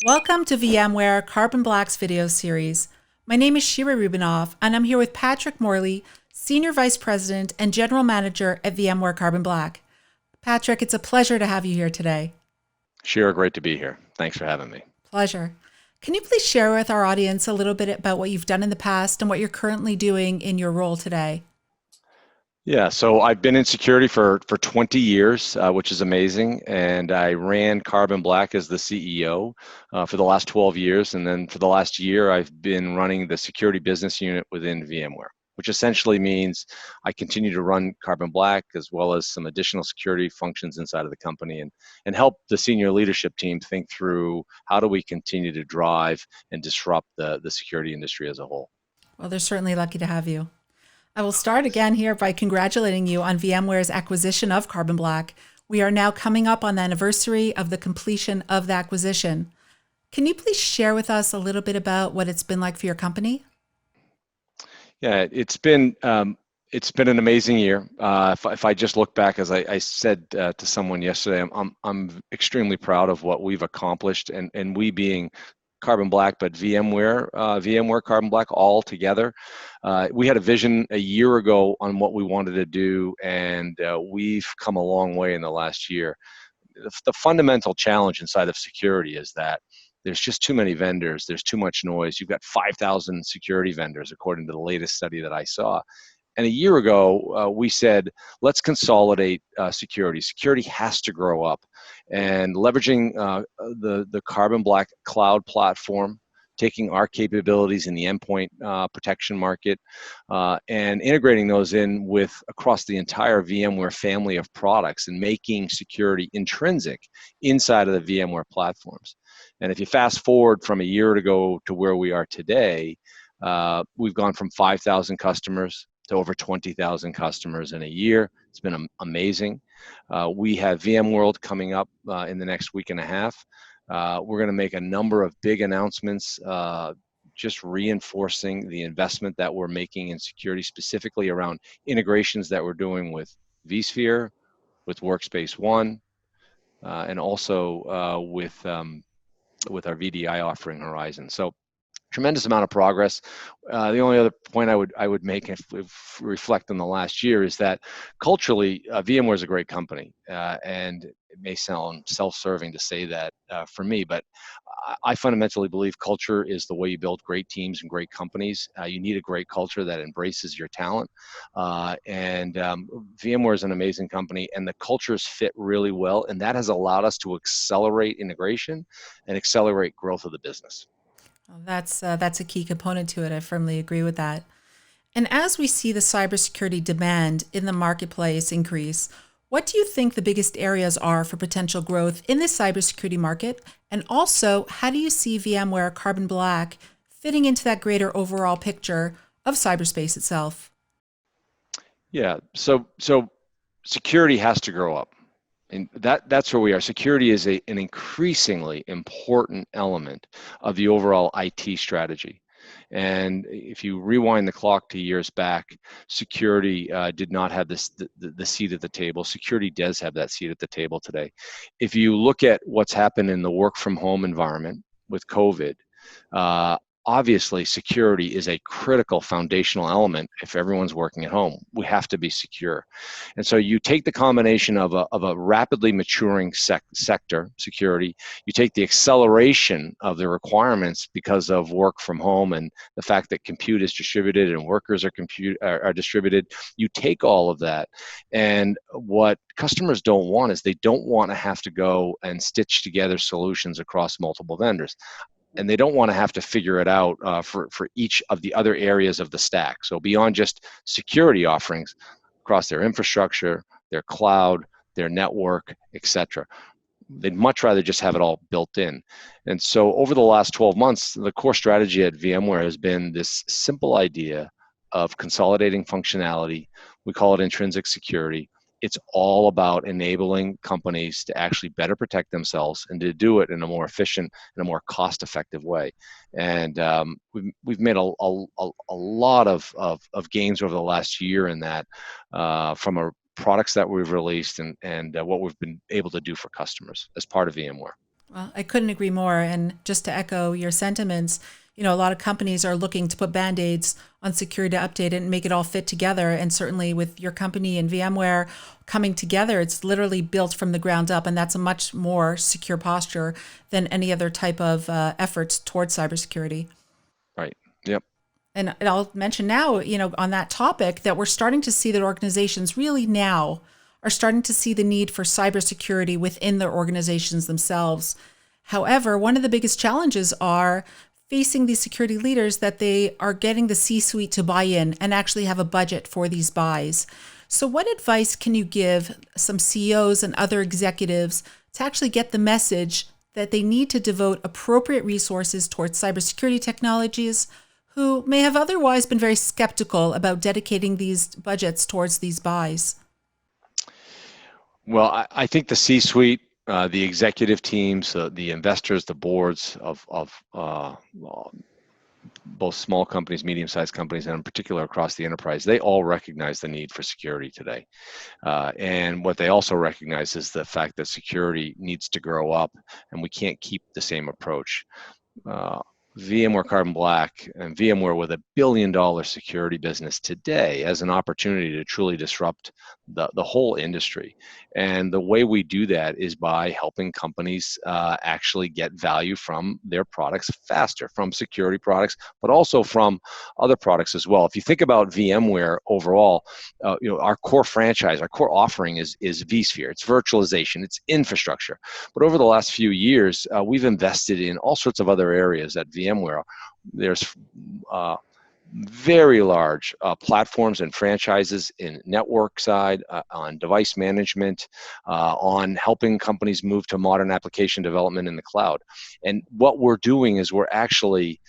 Welcome to VMware Carbon Black's video series. My name is Shira Rubinoff, and I'm here with Patrick Morley, Senior Vice President and General Manager at VMware Carbon Black. Patrick, it's a pleasure to have you here today. Shira, great to be here. Thanks for having me. Pleasure. Can you please share with our audience a little bit about what you've done in the past and what you're currently doing in your role today? Yeah, so I've been in security for 20 years, which is amazing. And I ran Carbon Black as the CEO for the last 12 years. And then for the last year, I've been running the security business unit within VMware, which essentially means I continue to run Carbon Black as well as some additional security functions inside of the company and help the senior leadership team think through how do we continue to drive and disrupt the security industry as a whole. Well, they're certainly lucky to have you. I will start again here by congratulating you on VMware's acquisition of Carbon Black. We are now coming up on the anniversary of the completion of the acquisition. Can you please share with us a little bit about what it's been like for your company? Yeah, it's been an amazing year. If I just look back, as I said to someone yesterday, I'm extremely proud of what we've accomplished, and we being Carbon Black, but VMware Carbon Black all together. We had a vision a year ago on what we wanted to do, and we've come a long way in the last year. The fundamental challenge inside of security is that there's just too many vendors. There's too much noise. You've got 5,000 security vendors, according to the latest study that I saw. And a year ago, we said, let's consolidate security. Security has to grow up. And leveraging the Carbon Black cloud platform, taking our capabilities in the endpoint protection market, and integrating those in with across the entire VMware family of products and making security intrinsic inside of the VMware platforms. And if you fast forward from a year ago to where we are today, we've gone from 5,000 customers to over 20,000 customers in a year. It's been amazing. We have VMworld coming up in the next week and a half. We're going to make a number of big announcements, just reinforcing the investment that we're making in security, specifically around integrations that we're doing with vSphere, with Workspace ONE, and also with our VDI offering Horizon. So tremendous amount of progress. The only other point I would make if we reflect on the last year is that culturally, VMware is a great company, and it may sound self-serving to say that for me, but I fundamentally believe culture is the way you build great teams and great companies. You need a great culture that embraces your talent, and VMware is an amazing company, and the cultures fit really well, and that has allowed us to accelerate integration and accelerate growth of the business. Well, that's a key component to it. I firmly agree with that. And as we see the cybersecurity demand in the marketplace increase, what do you think the biggest areas are for potential growth in the cybersecurity market? And also, how do you see VMware Carbon Black fitting into that greater overall picture of cyberspace itself? Yeah, so security has to grow up. And that's where we are. Security is an increasingly important element of the overall IT strategy. And if you rewind the clock to years back, security did not have the seat at the table. Security does have that seat at the table today. If you look at what's happened in the work from home environment with COVID, obviously security is a critical foundational element. If everyone's working at home, we have to be secure. And so you take the combination of a rapidly maturing sector, security, you take the acceleration of the requirements because of work from home and the fact that compute is distributed and workers are distributed. You take all of that, and what customers don't want is they don't want to have to go and stitch together solutions across multiple vendors, and they don't want to have to figure it out for each of the other areas of the stack. So beyond just security offerings across their infrastructure, their cloud, their network, etc. They'd much rather just have it all built in. And so over the last 12 months, the core strategy at VMware has been this simple idea of consolidating functionality. We call it intrinsic security. It's all about enabling companies to actually better protect themselves and to do it in a more efficient and a more cost-effective way. And we've made a lot of gains over the last year in that, from our products that we've released and what we've been able to do for customers as part of VMware. Well, I couldn't agree more. And just to echo your sentiments, a lot of companies are looking to put band-aids on security to update it and make it all fit together. And certainly with your company and VMware coming together, it's literally built from the ground up. And that's a much more secure posture than any other type of efforts towards cybersecurity. Right. Yep. And I'll mention now, on that topic, that we're starting to see that organizations really now are starting to see the need for cybersecurity within their organizations themselves. However, one of the biggest challenges are facing these security leaders that they are getting the C-suite to buy in and actually have a budget for these buys. So what advice can you give some CEOs and other executives to actually get the message that they need to devote appropriate resources towards cybersecurity technologies, who may have otherwise been very skeptical about dedicating these budgets towards these buys? Well, I think the C-suite, the executive teams, the investors, the boards of both small companies, medium-sized companies, and in particular across the enterprise, they all recognize the need for security today. And what they also recognize is the fact that security needs to grow up, and we can't keep the same approach. VMware Carbon Black and VMware with $1 billion security business today as an opportunity to truly disrupt the whole industry. And the way we do that is by helping companies actually get value from their products faster, from security products, but also from other products as well. If you think about VMware overall, our core franchise, our core offering is vSphere. It's virtualization, it's infrastructure. But over the last few years, we've invested in all sorts of other areas at VMware. There's very large platforms and franchises in network side, on device management, on helping companies move to modern application development in the cloud. And what we're doing is we're actually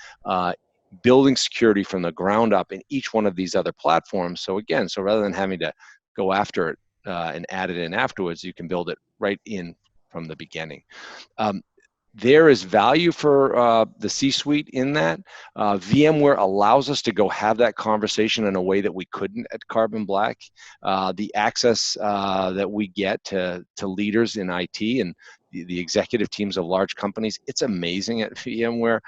building security from the ground up in each one of these other platforms. So rather than having to go after it and add it in afterwards, you can build it right in from the beginning. There is value for the C-suite in that. VMware allows us to go have that conversation in a way that we couldn't at Carbon Black. The access that we get to leaders in IT and the executive teams of large companies, it's amazing at VMware.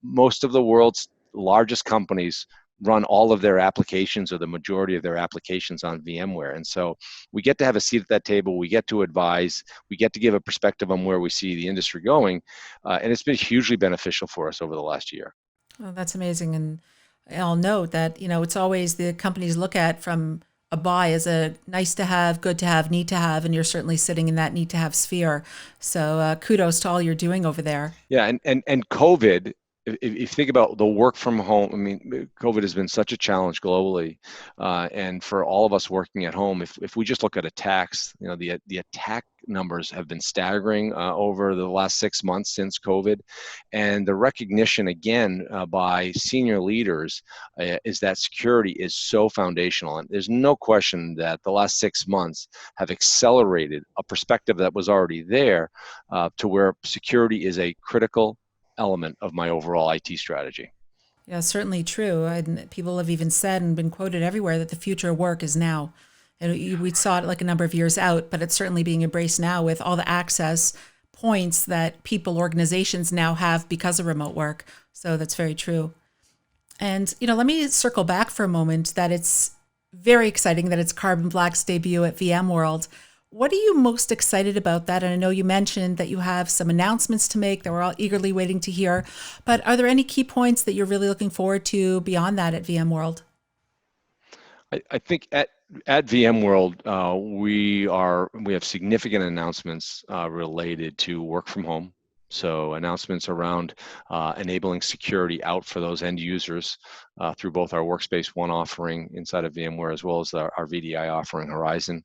Most of the world's largest companies run all of their applications or the majority of their applications on VMware. And so we get to have a seat at that table, we get to advise, we get to give a perspective on where we see the industry going, and it's been hugely beneficial for us over the last year. Oh, that's amazing. And I'll note that, it's always the companies look at from a buy as a nice to have, good to have, need to have, and you're certainly sitting in that need to have sphere. So kudos to all you're doing over there. Yeah, and COVID, if you think about the work from home, I mean, COVID has been such a challenge globally, and for all of us working at home, if we just look at attacks, the attack numbers have been staggering over the last 6 months since COVID, and the recognition again by senior leaders is that security is so foundational, and there's no question that the last 6 months have accelerated a perspective that was already there to where security is a critical element of my overall IT strategy. Yeah, certainly true. And people have even said and been quoted everywhere that the future of work is now. And we saw it like a number of years out, but it's certainly being embraced now with all the access points that people, organizations now have because of remote work. So that's very true. And, let me circle back for a moment that it's very exciting that it's Carbon Black's debut at VMworld. What are you most excited about that? And I know you mentioned that you have some announcements to make that we're all eagerly waiting to hear, but are there any key points that you're really looking forward to beyond that at VMworld? I think at VMworld, we have significant announcements related to work from home. So announcements around enabling security out for those end users through both our Workspace ONE offering inside of VMware as well as our VDI offering Horizon.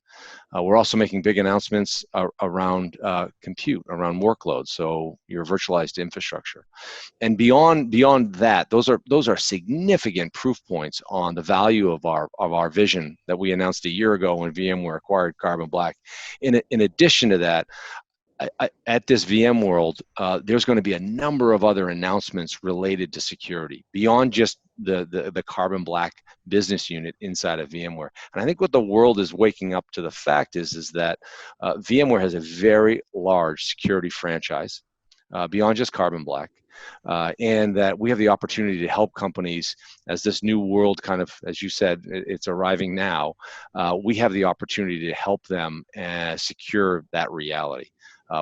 We're also making big announcements around compute, around workloads, so your virtualized infrastructure. And beyond that, those are significant proof points on the value of our vision that we announced a year ago when VMware acquired Carbon Black. In addition to that, at this VMworld, there's going to be a number of other announcements related to security beyond just the Carbon Black business unit inside of VMware. And I think what the world is waking up to the fact is that VMware has a very large security franchise. beyond just Carbon Black, and that we have the opportunity to help companies as this new world kind of, as you said, it's arriving now. We have the opportunity to help them secure that reality.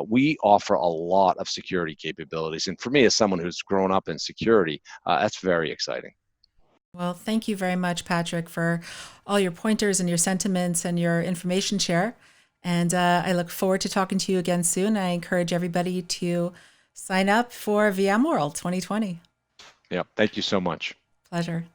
We offer a lot of security capabilities. And for me, as someone who's grown up in security, that's very exciting. Well, thank you very much, Patrick, for all your pointers and your sentiments and your information share. And I look forward to talking to you again soon. I encourage everybody to sign up for VMworld 2020. Yeah, thank you so much. Pleasure.